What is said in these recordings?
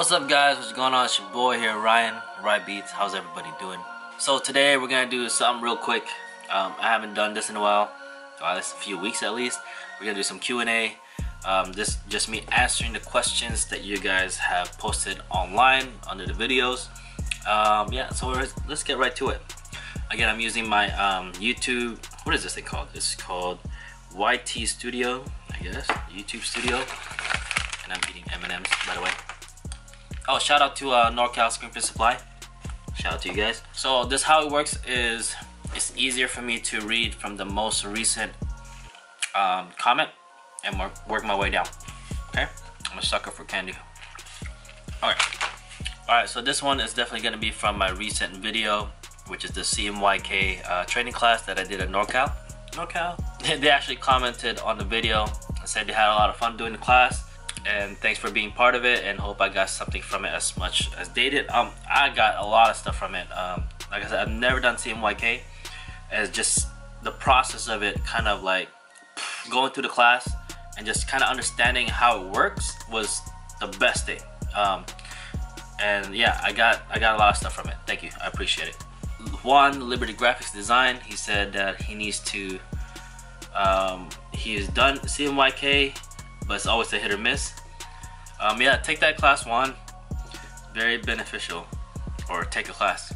What's up guys, what's going on? It's your boy here, Ryan, RhyBeats. How's everybody doing? So today we're gonna do something real quick. I haven't done this in a while, that's a few weeks at least. We're gonna do some Q&A. This just me answering the questions that you guys have posted online under the videos. Yeah, so let's get right to it. Again, I'm using my YouTube, what is this thing called? It's called YT Studio, I guess, YouTube Studio. And I'm eating M&Ms, by the way. Oh, shout out to NorCal Screenprint Supply. Shout out to you guys. So this how it works is it's easier for me to read from the most recent comment and work my way down. Okay, I'm a sucker for candy. Alright, so this one is definitely going to be from my recent video, which is the CMYK training class that I did at NorCal. They actually commented on the video and said they had a lot of fun doing the class. And thanks for being part of it, and hope I got something from it as much as they did. I got a lot of stuff from it. Like I said, I've never done CMYK, as just the process of it, kind of like going through the class and just kind of understanding how it works was the best thing. And yeah, I got a lot of stuff from it. Thank you, I appreciate it. Juan Liberty Graphics Design, he said that he needs to, he's done CMYK, but it's always a hit or miss. Yeah, take that class, Juan. Very beneficial. Or take a class.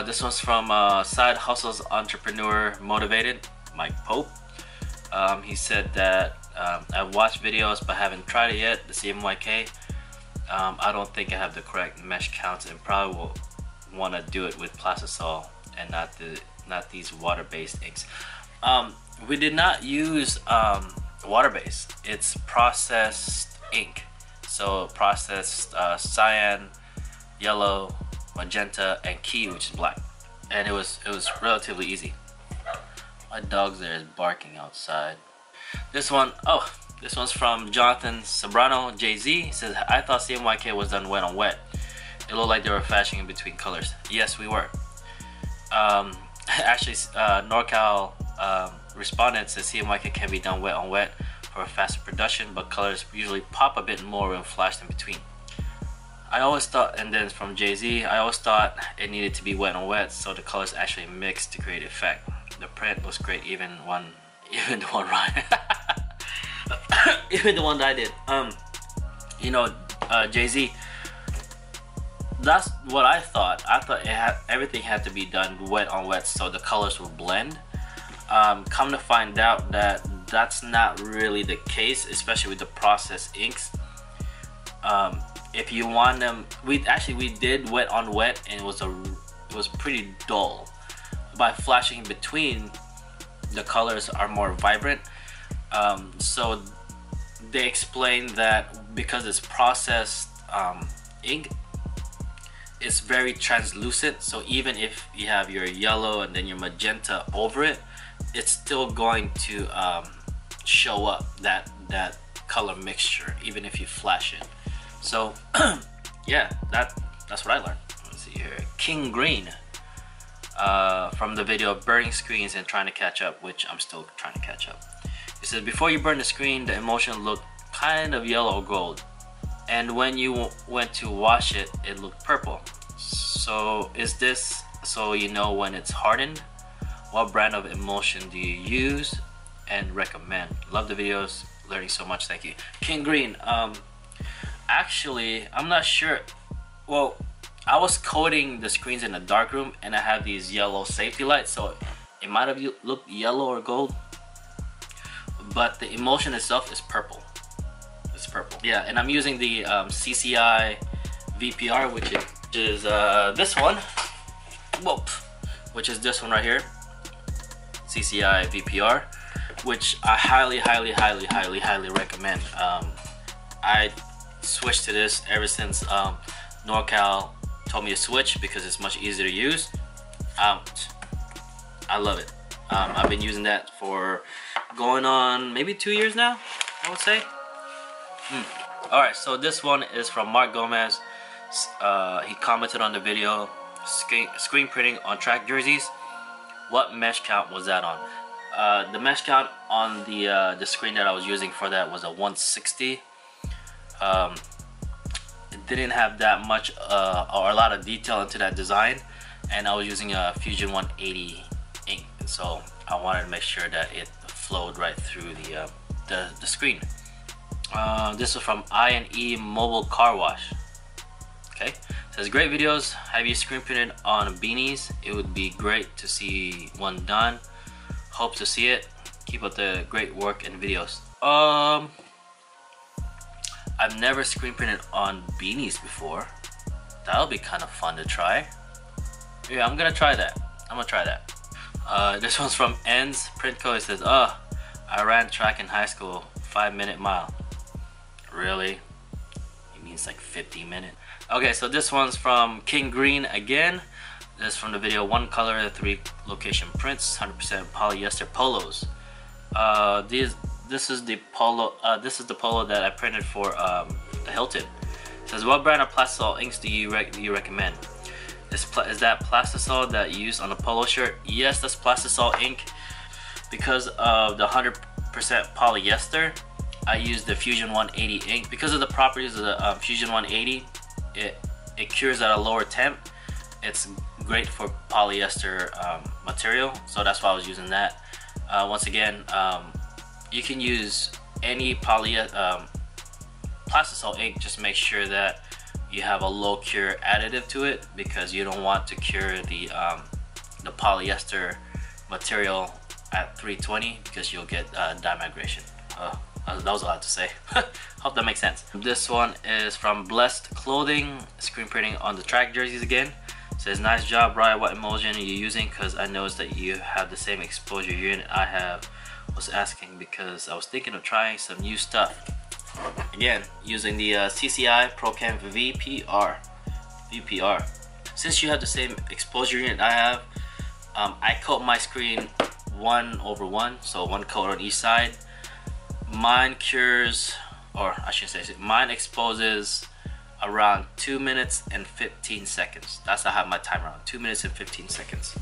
This one's from Side Hustles Entrepreneur Motivated, Mike Pope. He said that I've watched videos but haven't tried it yet, the CMYK. I don't think I have the correct mesh counts and probably will want to do it with plastisol and not these water-based inks. We did not use water-based. It's processed ink, so processed cyan, yellow, magenta, and key, which is black, and it was relatively easy. My dog there is barking outside. This one's from Jonathan Sobrano JZ. He says, I thought CMYK was done wet on wet. It looked like they were flashing in between colors. Yes, we were. Actually, NorCal responded, says CMYK can be done wet on wet for a faster production, but colors usually pop a bit more when flashed in between. I always thought, and then from Jay-Z, I always thought it needed to be wet on wet so the colors actually mixed to create effect. The print was great, even the one Ryan, even the one that I did. You know, Jay-Z, that's what I thought. I thought everything had to be done wet on wet so the colors would blend. Come to find out that that's not really the case, especially with the processed inks. If you want them, we did wet on wet, and it was pretty dull. By flashing in between, the colors are more vibrant. So they explained that because it's processed ink, it's very translucent, so even if you have your yellow and then your magenta over it, it's still going to show up that color mixture even if you flash it. So yeah, that's what I learned. Let's see here, King Green from the video Burning Screens and Trying to Catch Up, which I'm still trying to catch up. It says, before you burn the screen, the emulsion looked kind of yellow or gold, and when you went to wash it, it looked purple. So is this so you know when it's hardened? What brand of emulsion do you use and recommend? Love the videos, learning so much, thank you. King Green, actually, I'm not sure. Well, I was coating the screens in a dark room and I have these yellow safety lights, so it might have looked yellow or gold, but the emulsion itself is purple. It's purple. Yeah, and I'm using the CCI VPR, which is this one. Whoop. Which is this one right here. CCI VPR, which I highly recommend. I switched to this ever since NorCal told me to switch because it's much easier to use. I love it. I've been using that for going on maybe 2 years now, I would say. Alright, so this one is from Mark Gomez. He commented on the video, screen printing on track jerseys. What mesh count was that on? The mesh count on the screen that I was using for that was a 160. it didn't have that much or a lot of detail into that design, and I was using a Fusion 180 ink, so I wanted to make sure that it flowed right through the screen. This is from I&E Mobile Car Wash. Okay, it says great videos. Have you screen printed on beanies? It would be great to see one done. Hope to see it. Keep up the great work and videos. I've never screen printed on beanies before. That'll be kind of fun to try. Yeah, I'm gonna try that. This one's from Ends Print Code. It says, I ran track in high school, 5-minute mile. Really? It means like 50 minutes. Okay, so this one's from King Green again. This is from the video One Color 3 Location Prints, 100% polyester polos. This is the polo. This is the polo that I printed for the Hilton. It says, what brand of plastisol inks do you recommend? Is that plastisol that you use on a polo shirt? Yes, that's plastisol ink. Because of the 100% polyester, I use the Fusion 180 ink. Because of the properties of the Fusion 180, it cures at a lower temp. It's great for polyester material, so that's why I was using that. Once again, you can use any plastisol ink. Just make sure that you have a low cure additive to it, because you don't want to cure the polyester material at 320, because you'll get dye migration. That was a lot to say. Hope that makes sense. This one is from Blessed Clothing, screen printing on the track jerseys again. It says, nice job, Ryan. What emulsion are you using? Because I noticed that you have the same exposure unit I have. Was asking because I was thinking of trying some new stuff. Again, using the CCI ProCam VPR. Since you have the same exposure unit I have, I coat my screen 1/1, so one coat on each side. Mine cures, or I should say, mine exposes around 2 minutes and 15 seconds. That's how I have my timer on, 2 minutes and 15 seconds.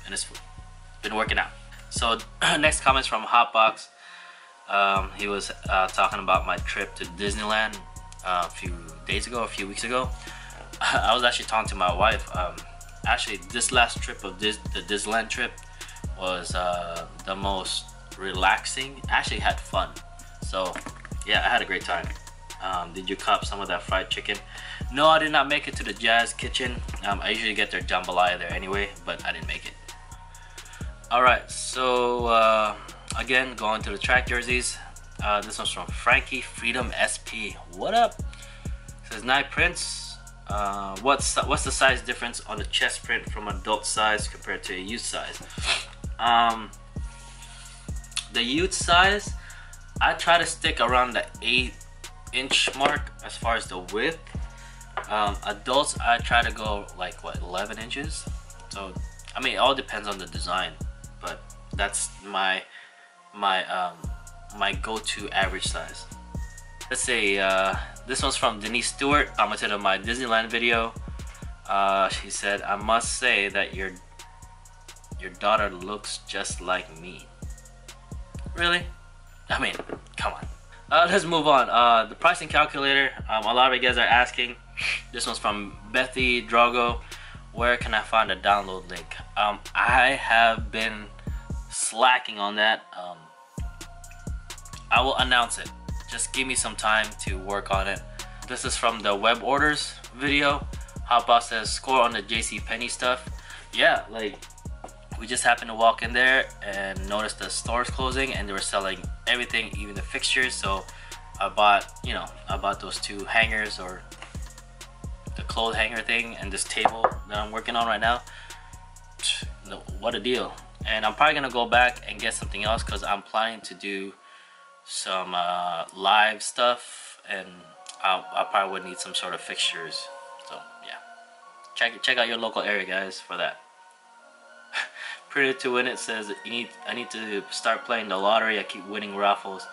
And it's been working out. So next comments from Hotbox. He was talking about my trip to Disneyland a few weeks ago. I was actually talking to my wife. Actually, this last trip of the Disneyland trip was the most relaxing. I actually had fun. So yeah, I had a great time. Did you cop some of that fried chicken? No, I did not make it to the Jazz Kitchen. I usually get their jambalaya there anyway, but I didn't make it. Alright, so again, going to the track jerseys. This one's from Frankie Freedom SP. What up? It says, nice prints. What's the size difference on the chest print from adult size compared to a youth size? The youth size, I try to stick around the 8-inch mark as far as the width. Adults, I try to go like what, 11 inches. So I mean, it all depends on the design, but that's my go-to average size. Let's say this one's from Denise Stewart, commented on my Disneyland video. She said, I must say that your daughter looks just like me. Really? I mean, come on. Let's move on. The pricing calculator. A lot of you guys are asking. This one's from Bethy Drogo. Where can I find a download link? I have been slacking on that. I will announce it. Just give me some time to work on it. This is from the web orders video. Hotbox says, score on the JCPenney stuff. Yeah, like we just happened to walk in there and notice the store's closing and they were selling everything, even the fixtures. So I bought those two hangers, or the clothes hanger thing, and this table that I'm working on right now. What a deal. And I'm probably gonna go back and get something else, because I'm planning to do some live stuff, and I probably would need some sort of fixtures. So yeah, check out your local area, guys, for that. Printed to Win It says, I need to start playing the lottery. I keep winning raffles.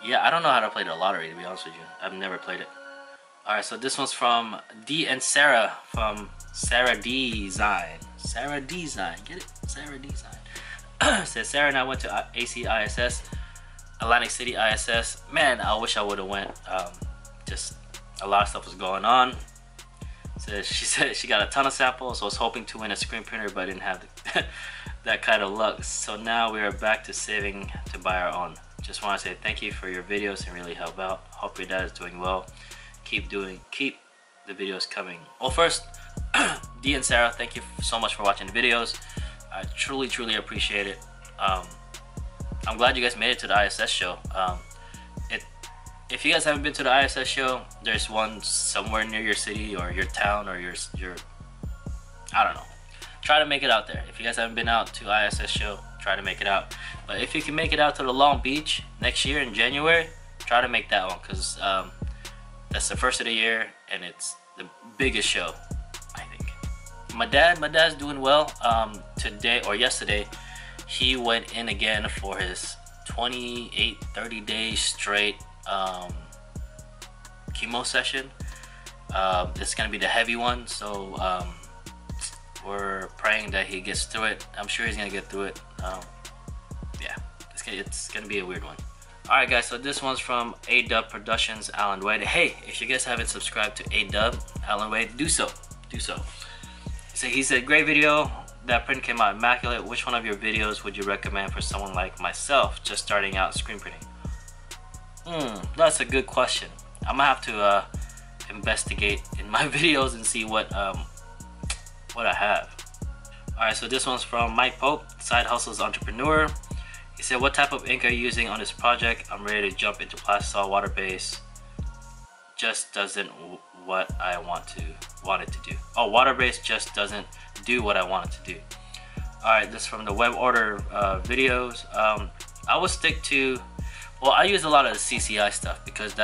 Yeah, I don't know how to play the lottery, to be honest with you. I've never played it. Alright, so this one's from D and Sarah from Sarah Design. Sarah Design, get it? Sarah Design. Says, Sarah and I went to ACISS Atlantic City ISS, man, I wish I would have went. Just a lot of stuff was going on. So she said she got a ton of samples, so I was hoping to win a screen printer, but I didn't have that kind of luck. So now we are back to saving to buy our own. Just want to say thank you for your videos and really help out. Hope your dad is doing well. Keep the videos coming. Well, first, Dee and Sarah, thank you so much for watching the videos. I truly appreciate it. I'm glad you guys made it to the ISS show. If you guys haven't been to the ISS show, there's one somewhere near your city or your town or your I don't know. Try to make it out there. If you guys haven't been out to ISS show, try to make it out. But if you can make it out to the Long Beach next year in January, try to make that one, because that's the first of the year and it's the biggest show, I think. My dad's doing well. Today or yesterday, he went in again for his 30 days straight chemo session. It's gonna be the heavy one, so we're praying that he gets through it. I'm sure he's gonna get through it. Yeah, it's gonna be a weird one. Alright guys, so this one's from A-Dub Productions, Alan Wade. Hey, if you guys haven't subscribed to A-Dub, Alan Wade, do so. So he said, great video. That print came out immaculate. Which one of your videos would you recommend for someone like myself just starting out screen printing? That's a good question. I'm gonna have to investigate in my videos and see what I have. Alright, so this one's from Mike Pope, Side Hustles Entrepreneur. He said, what type of ink are you using on this project? I'm ready to jump into plastisol water-based. Just doesn't what I want it to do. Oh, water-based just doesn't do what I want it to do. Alright, this is from the web order videos. I would stick to, well, I use a lot of the CCI stuff because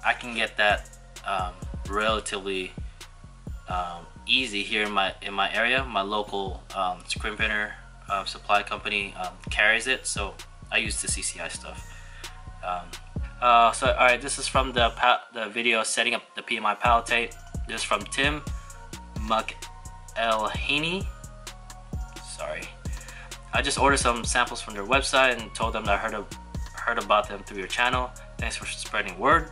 I can get that relatively easy here in my area. My local screen printer supply company carries it, so I use the CCI stuff. So alright, this is from the video setting up the PMI palette tape. This is from Tim McElhaney. Sorry, I just ordered some samples from their website and told them that I heard about them through your channel. Thanks for spreading word.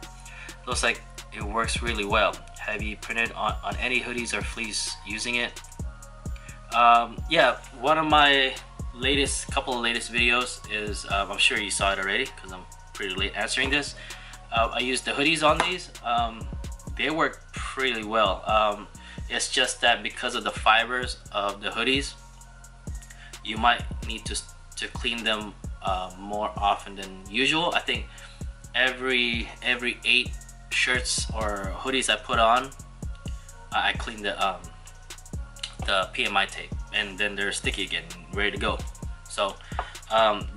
Looks like it works really well. Have you printed on any hoodies or fleece using it? Yeah, one of my couple of latest videos is, I'm sure you saw it already because I'm pretty late answering this. I used the hoodies on these. They work pretty well. It's just that because of the fibers of the hoodies, you might need to clean them more often than usual. I think every 8 shirts or hoodies I put on, I clean the PMI tape, and then they're sticky again, ready to go. So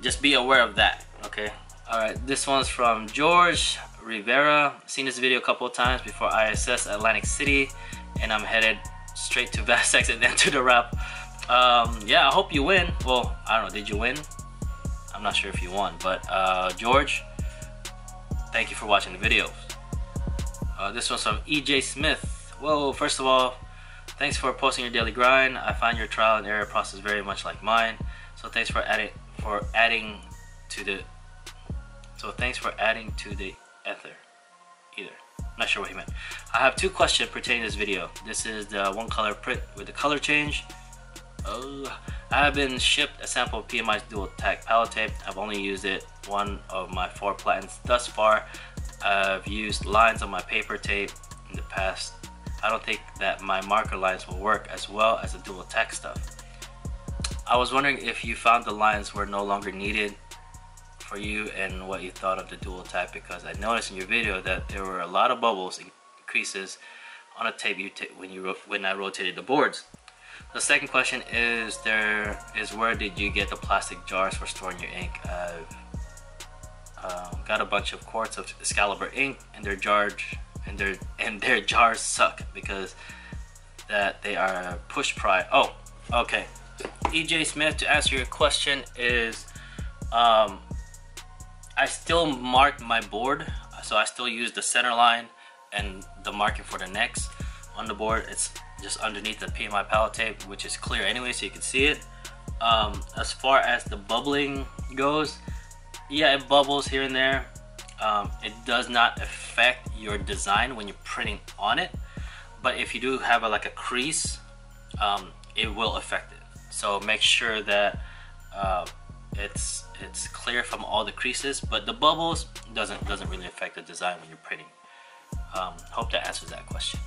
just be aware of that, okay? Alright, this one's from George Rivera. Seen this video a couple of times before ISS Atlantic City, and I'm headed straight to Vastex and then to the wrap. Yeah, I hope you win. Well, I don't know, did you win? I'm not sure if you won, but George, thank you for watching the video. This one's from EJ Smith. Whoa, first of all, thanks for posting your daily grind. I find your trial and error process very much like mine. So thanks for adding to the ether. Not sure what he meant. I have 2 questions pertaining to this video. This is the one color print with the color change. I have been shipped a sample of PMI's dual tack palette tape. I've only used it one of my 4 platens thus far. I've used lines on my paper tape in the past. I don't think that my marker lines will work as well as the dual tack stuff. I was wondering if you found the lines were no longer needed for you and what you thought of the dual tack, because I noticed in your video that there were a lot of bubbles and creases on a tape when I rotated the boards. The second question is where did you get the plastic jars for storing your ink? I've got a bunch of quarts of Excalibur ink, and their jars suck because they are push pry. Oh, okay. EJ Smith, to answer your question is, I still mark my board, so I still use the center line and the marking for the necks on the board. It's just underneath the PMI palette tape, which is clear anyway, so you can see it. As far as the bubbling goes, yeah, it bubbles here and there. It does not affect your design when you're printing on it, but if you do have like a crease, it will affect it. So make sure that it's clear from all the creases, but the bubbles doesn't really affect the design when you're printing. Hope that answers that question.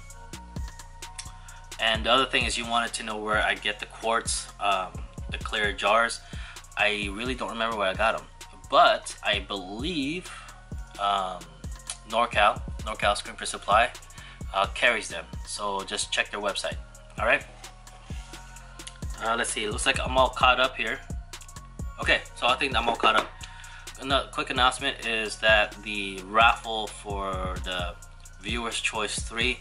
And the other thing is, you wanted to know where I get the quartz, the clear jars. I really don't remember where I got them, but I believe NorCal Screen Print Supply carries them, so just check their website. All right, let's see, it looks like I'm all caught up here. Okay, so I think I'm all caught up. A quick announcement is that the raffle for the Viewer's Choice 3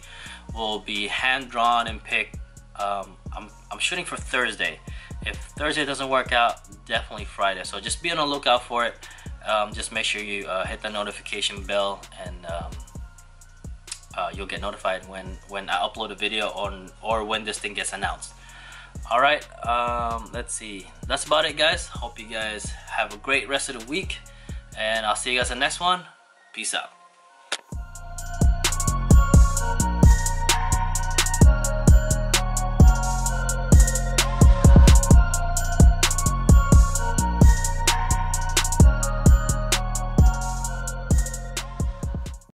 will be hand drawn and picked. I'm shooting for Thursday. If Thursday doesn't work out, definitely Friday, so just be on the lookout for it. Just make sure you hit the notification bell, and you'll get notified when I upload a video or when this thing gets announced. Alright, let's see, that's about it, guys. Hope you guys have a great rest of the week, and I'll see you guys in the next one. Peace out.